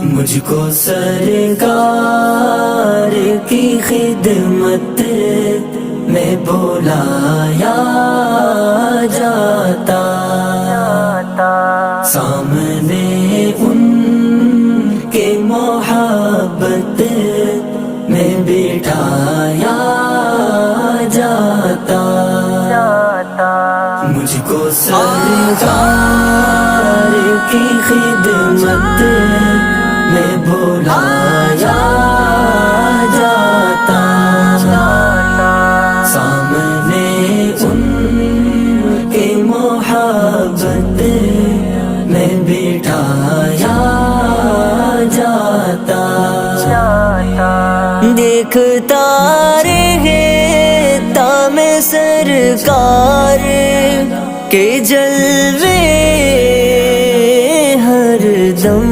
मुझको सरकार की खिदमत में बुलाया जाता, सामने उनके मोहब्बत में बिठाया जाता। मुझको सरकार की खिदमत में बुलाया जाता, सामने उनके मोहब्बत में बिठाया जाता। देखता रहे तामे सरकार के जलवे हर दम,